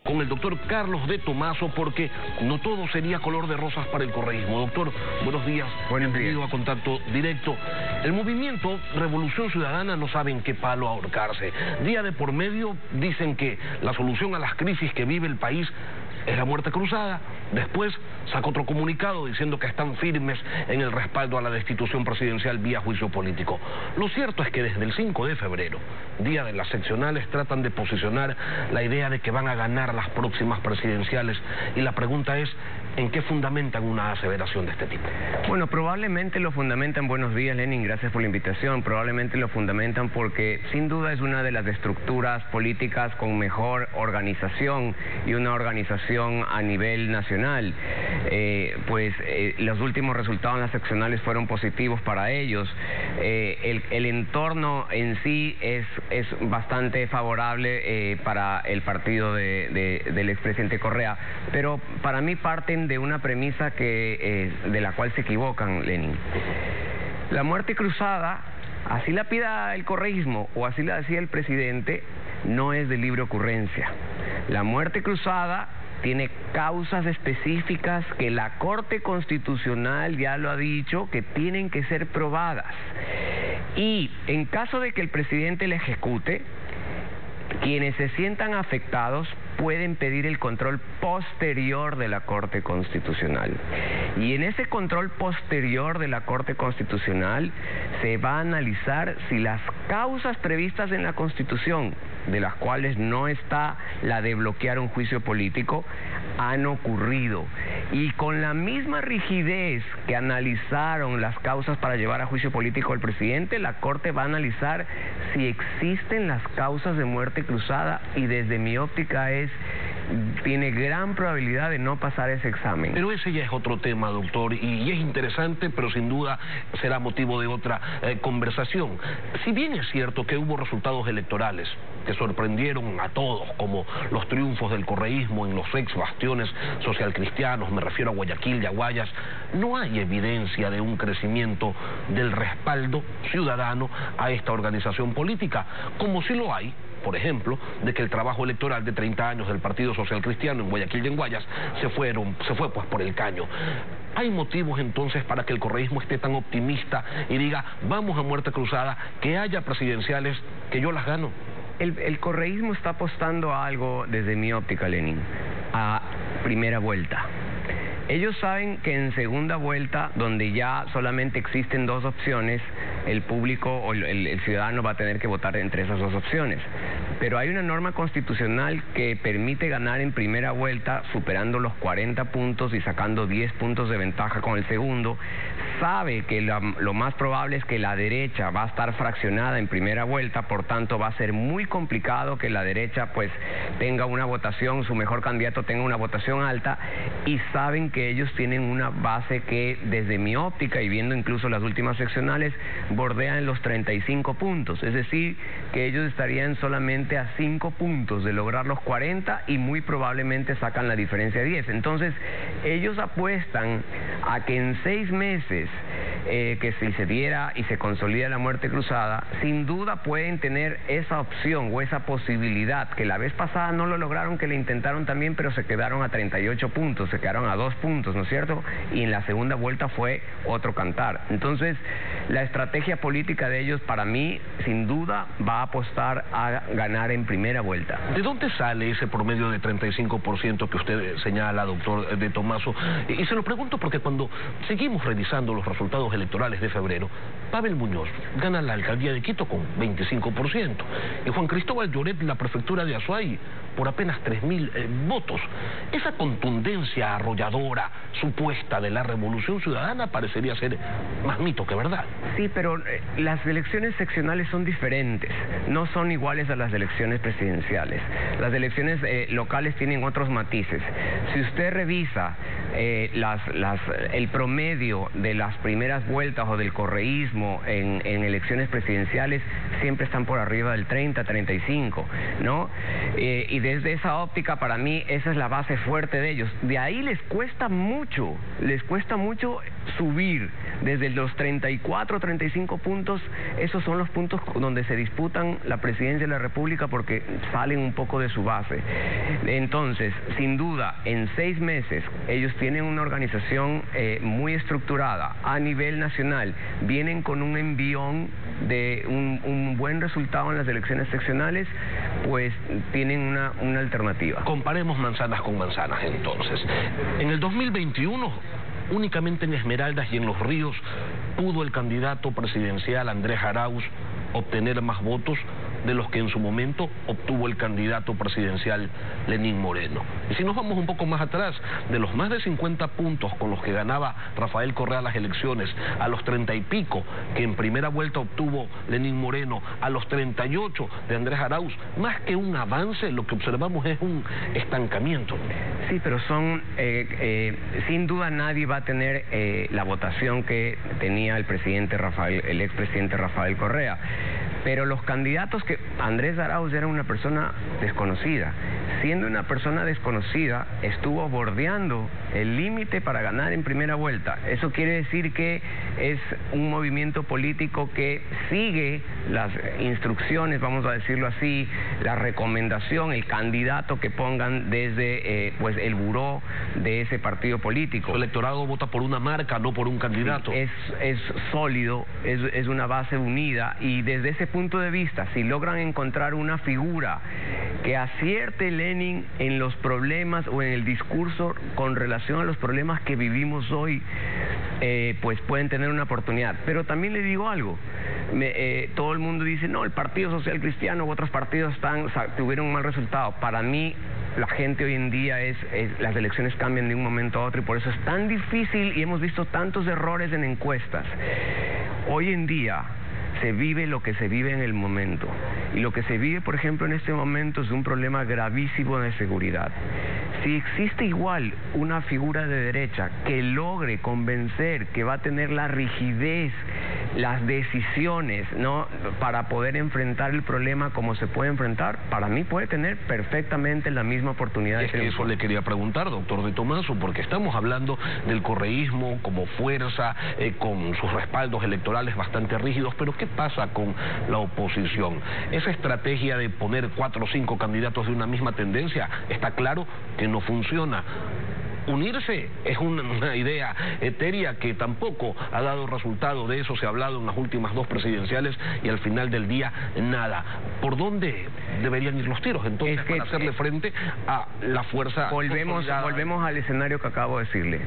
Con el doctor Carlos de Tomaso, porque no todo sería color de rosas para el correísmo. Doctor, buenos días. Bienvenido a Contacto Directo. El movimiento Revolución Ciudadana no sabe en qué palo ahorcarse. Día de por medio dicen que la solución a las crisis que vive el país es la muerte cruzada. Después saca otro comunicado diciendo que están firmes en el respaldo a la destitución presidencial vía juicio político. Lo cierto es que desde el 5 de febrero, día de las seccionales, tratan de posicionar la idea de que van a ganar las próximas presidenciales. Y la pregunta es, ¿en qué fundamentan una aseveración de este tipo? Bueno, probablemente lo fundamentan, buenos días Lenin, gracias por la invitación, probablemente lo fundamentan porque sin duda es una de las estructuras políticas con mejor organización y una organización a nivel nacional. Los últimos resultados en las seccionales fueron positivos para ellos. El entorno en sí es bastante favorable para el partido del expresidente Correa, pero para mí parten de una premisa de la cual se equivocan, Lenin. La muerte cruzada, así la pida el correísmo o así la decía el presidente, no es de libre ocurrencia. La muerte cruzada tiene causas específicas que la Corte Constitucional ya lo ha dicho, que tienen que ser probadas. Y en caso de que el presidente la ejecute, quienes se sientan afectados pueden pedir el control posterior de la Corte Constitucional. Y en ese control posterior de la Corte Constitucional se va a analizar si las causas previstas en la Constitución, de las cuales no está la de bloquear un juicio político, han ocurrido. Y con la misma rigidez que analizaron las causas para llevar a juicio político al presidente, la Corte va a analizar si existen las causas de muerte cruzada, y desde mi óptica tiene gran probabilidad de no pasar ese examen. Pero ese ya es otro tema, doctor, y es interesante, pero sin duda será motivo de otra conversación. Si bien es cierto que hubo resultados electorales que sorprendieron a todos, como los triunfos del correísmo en los ex bastiones socialcristianos, me refiero a Guayaquil y a Guayas, no hay evidencia de un crecimiento del respaldo ciudadano a esta organización política, como sí lo hay, por ejemplo, de que el trabajo electoral de 30 años del Partido Social Cristiano en Guayaquil y en Guayas se fue pues por el caño. ¿Hay motivos entonces para que el correísmo esté tan optimista y diga, vamos a muerte cruzada, que haya presidenciales, que yo las gano? El correísmo está apostando a algo, desde mi óptica, Lenin, a primera vuelta. Ellos saben que en segunda vuelta, donde ya solamente existen dos opciones, el público o el ciudadano va a tener que votar entre esas dos opciones. Pero hay una norma constitucional que permite ganar en primera vuelta superando los 40 puntos y sacando 10 puntos de ventaja con el segundo. Sabe que lo más probable es que la derecha va a estar fraccionada en primera vuelta, por tanto va a ser muy complicado que la derecha pues tenga una votación, su mejor candidato tenga una votación alta, y saben que ellos tienen una base que, desde mi óptica y viendo incluso las últimas seccionales, bordean los 35 puntos, es decir, que ellos estarían solamente a 5 puntos de lograr los 40 y muy probablemente sacan la diferencia de 10. Entonces, ellos apuestan a que en 6 meses, que si se diera y se consolida la muerte cruzada, sin duda pueden tener esa opción o esa posibilidad, que la vez pasada no lo lograron, que le intentaron también, pero se quedaron a 38 puntos, se quedaron a 2 puntos, ¿no es cierto? Y en la segunda vuelta fue otro cantar. Entonces, la estrategia política de ellos, para mí, sin duda, va a apostar a ganar en primera vuelta. ¿De dónde sale ese promedio de 35% que usted señala, doctor de Tomaso? Y se lo pregunto porque cuando seguimos revisando los resultados electorales de febrero, Pavel Muñoz gana la alcaldía de Quito con 25% y Juan Cristóbal Lloret la prefectura de Azuay por apenas 3.000 votos. Esa contundencia arrolladora supuesta de la Revolución Ciudadana parecería ser más mito que verdad. Sí, pero las elecciones seccionales son diferentes, no son iguales a las elecciones presidenciales. Las elecciones locales tienen otros matices. Si usted revisa el promedio de las primeras vueltas o del correísmo en elecciones presidenciales, siempre están por arriba del 30, 35, ¿no? Y desde esa óptica, para mí, esa es la base fuerte de ellos. De ahí les cuesta mucho subir desde los 34, 35 puntos, esos son los puntos donde se disputan la presidencia de la República porque salen un poco de su base. Entonces, sin duda, en 6 meses ellos tienen una organización muy estructurada a nivel nacional, vienen con un envión de un buen resultado en las elecciones seccionales, pues tienen una alternativa. Comparemos manzanas con manzanas entonces. En el 2021, únicamente en Esmeraldas y en Los Ríos, pudo el candidato presidencial Andrés Arauz obtener más votos de los que en su momento obtuvo el candidato presidencial Lenín Moreno. Y si nos vamos un poco más atrás, de los más de 50 puntos con los que ganaba Rafael Correa las elecciones, a los 30 y pico que en primera vuelta obtuvo Lenín Moreno, a los 38 de Andrés Arauz, más que un avance, lo que observamos es un estancamiento. Sí, pero sin duda nadie va a tener la votación que tenía el expresidente Rafael Correa. Pero los candidatos que Andrés Arauz era una persona desconocida. Siendo una persona desconocida, estuvo bordeando el límite para ganar en primera vuelta. Eso quiere decir que es un movimiento político que sigue las instrucciones, vamos a decirlo así, la recomendación, el candidato que pongan desde pues el buró de ese partido político. Su electorado vota por una marca, no por un candidato. Sí, es sólido, es una base unida, y desde ese punto de vista, si logran encontrar una figura que acierte Lenin en los problemas o en el discurso con relación a los problemas que vivimos hoy, pues pueden tener una oportunidad. Pero también le digo algo, todo el mundo dice, no, el Partido Social Cristiano u otros partidos tuvieron un mal resultado. Para mí, la gente hoy en día las elecciones cambian de un momento a otro, y por eso es tan difícil, y hemos visto tantos errores en encuestas. Hoy en día se vive lo que se vive en el momento, y lo que se vive, por ejemplo, en este momento es un problema gravísimo de seguridad. Si existe igual una figura de derecha que logre convencer que va a tener la rigidez, las decisiones, ¿no?, para poder enfrentar el problema como se puede enfrentar, para mí puede tener perfectamente la misma oportunidad. Es que eso le quería preguntar, doctor de Tomaso, porque estamos hablando del correísmo como fuerza, con sus respaldos electorales bastante rígidos, pero ¿qué pasa con la oposición? Esa estrategia de poner 4 o 5 candidatos de una misma tendencia, está claro que no funciona. Unirse es una idea etérea que tampoco ha dado resultado. De eso se ha hablado en las últimas 2 presidenciales y al final del día nada. ¿Por dónde deberían ir los tiros entonces para hacerle frente a la fuerza? Volvemos al escenario que acabo de decirle.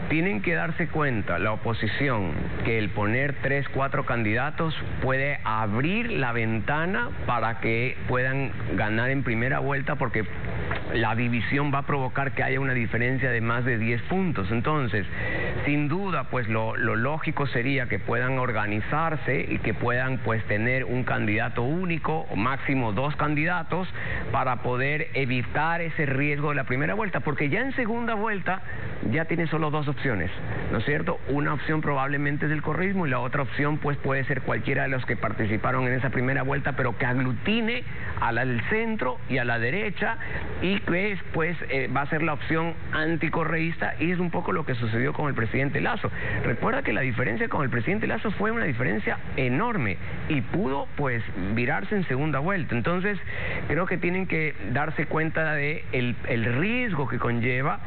Tienen que darse cuenta la oposición que el poner 3, 4 candidatos puede abrir la ventana para que puedan ganar en primera vuelta, porque la división va a provocar que haya una diferencia de más de 10 puntos. Entonces, sin duda, pues lo lógico sería que puedan organizarse y que puedan pues tener un candidato único o máximo 2 candidatos para poder evitar ese riesgo de la primera vuelta, porque ya en segunda vuelta ya tiene solo 2 opciones, ¿no es cierto? Una opción probablemente es el correísmo y la otra opción pues puede ser cualquiera de los que participaron en esa primera vuelta, pero que aglutine al centro y a la derecha, y que pues va a ser la opción anticorreísta, y es un poco lo que sucedió con el presidente Lasso. Recuerda que la diferencia con el presidente Lasso fue una diferencia enorme y pudo pues virarse en segunda vuelta. Entonces creo que tienen que darse cuenta de el riesgo que conlleva,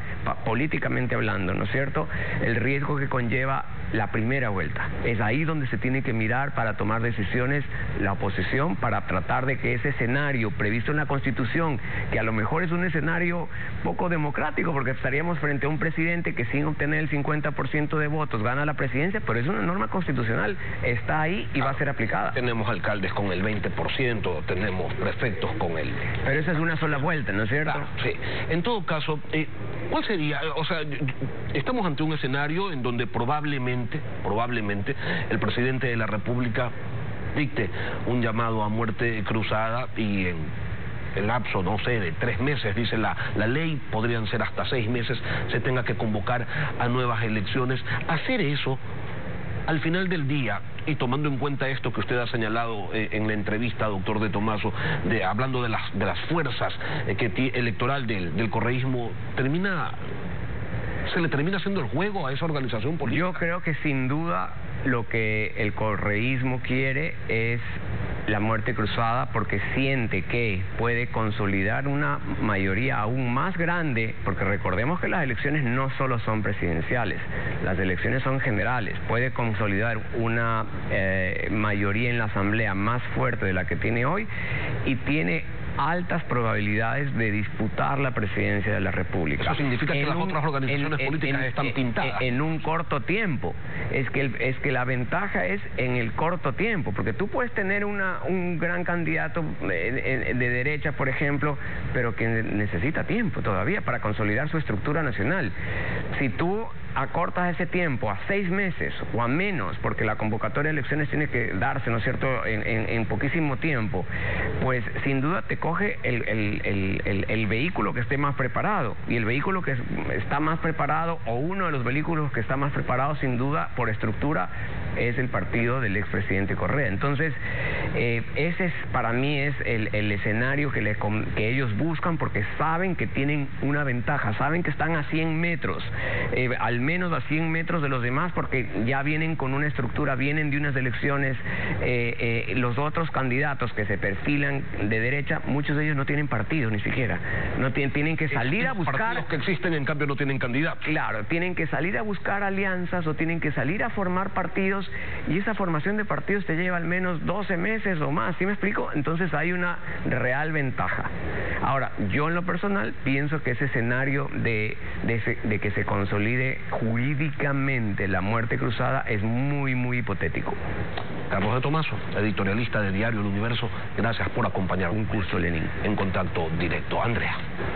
políticamente hablando, ¿no es cierto?, el riesgo que conlleva la primera vuelta. Es ahí donde se tiene que mirar para tomar decisiones la oposición, para tratar de que ese escenario previsto en la Constitución, que a lo mejor es un escenario poco democrático, porque estaríamos frente a un presidente que sin obtener el 50% de votos gana la presidencia, pero es una norma constitucional, está ahí y va a ser aplicada. Tenemos alcaldes con el 20%, tenemos prefectos con el... Pero esa es una sola vuelta, ¿no es cierto? Claro, sí. En todo caso, ¿cuál sería? O sea, estamos ante un escenario en donde probablemente el presidente de la República dicte un llamado a muerte cruzada, y en el lapso, no sé, de 3 meses, dice la ley, podrían ser hasta 6 meses, se tenga que convocar a nuevas elecciones. Hacer eso, al final del día, y tomando en cuenta esto que usted ha señalado en la entrevista, doctor de Tomaso, hablando de las fuerzas electoral del correísmo, termina ¿Se le termina haciendo el juego a esa organización política? Yo creo que sin duda lo que el correísmo quiere es la muerte cruzada, porque siente que puede consolidar una mayoría aún más grande, porque recordemos que las elecciones no solo son presidenciales, las elecciones son generales. Puede consolidar una mayoría en la Asamblea más fuerte de la que tiene hoy y tiene altas probabilidades de disputar la presidencia de la República. Eso significa que las otras organizaciones políticas están pintadas. En un corto tiempo. Es que la ventaja es en el corto tiempo, porque tú puedes tener un gran candidato de derecha, por ejemplo, pero que necesita tiempo todavía para consolidar su estructura nacional. Si tú acortas ese tiempo a 6 meses o a menos, porque la convocatoria de elecciones tiene que darse, ¿no es cierto?, en poquísimo tiempo, pues sin duda te coge el vehículo que esté más preparado, y el vehículo que está más preparado, o uno de los vehículos que está más preparado sin duda por estructura, es el partido del expresidente Correa. Entonces ese es, para mí es el escenario que ellos buscan, porque saben que tienen una ventaja, saben que están a 100 metros, al menos a 100 metros de los demás, porque ya vienen con una estructura, vienen de unas elecciones. Los otros candidatos que se perfilan de derecha, muchos de ellos no tienen partido ni siquiera, tienen que salir a buscar. Partidos que existen, en cambio, no tienen candidatos. Claro, tienen que salir a buscar alianzas o tienen que salir a formar partidos, y esa formación de partidos te lleva al menos 12 meses o más, ¿sí me explico? Entonces hay una real ventaja. Ahora, yo en lo personal pienso que ese escenario de que se consolide jurídicamente la muerte cruzada es muy, muy hipotético. Carlos de Tomaso, editorialista de Diario El Universo, gracias por acompañarnos. Un gusto, Lenín. En Contacto Directo. Andrea.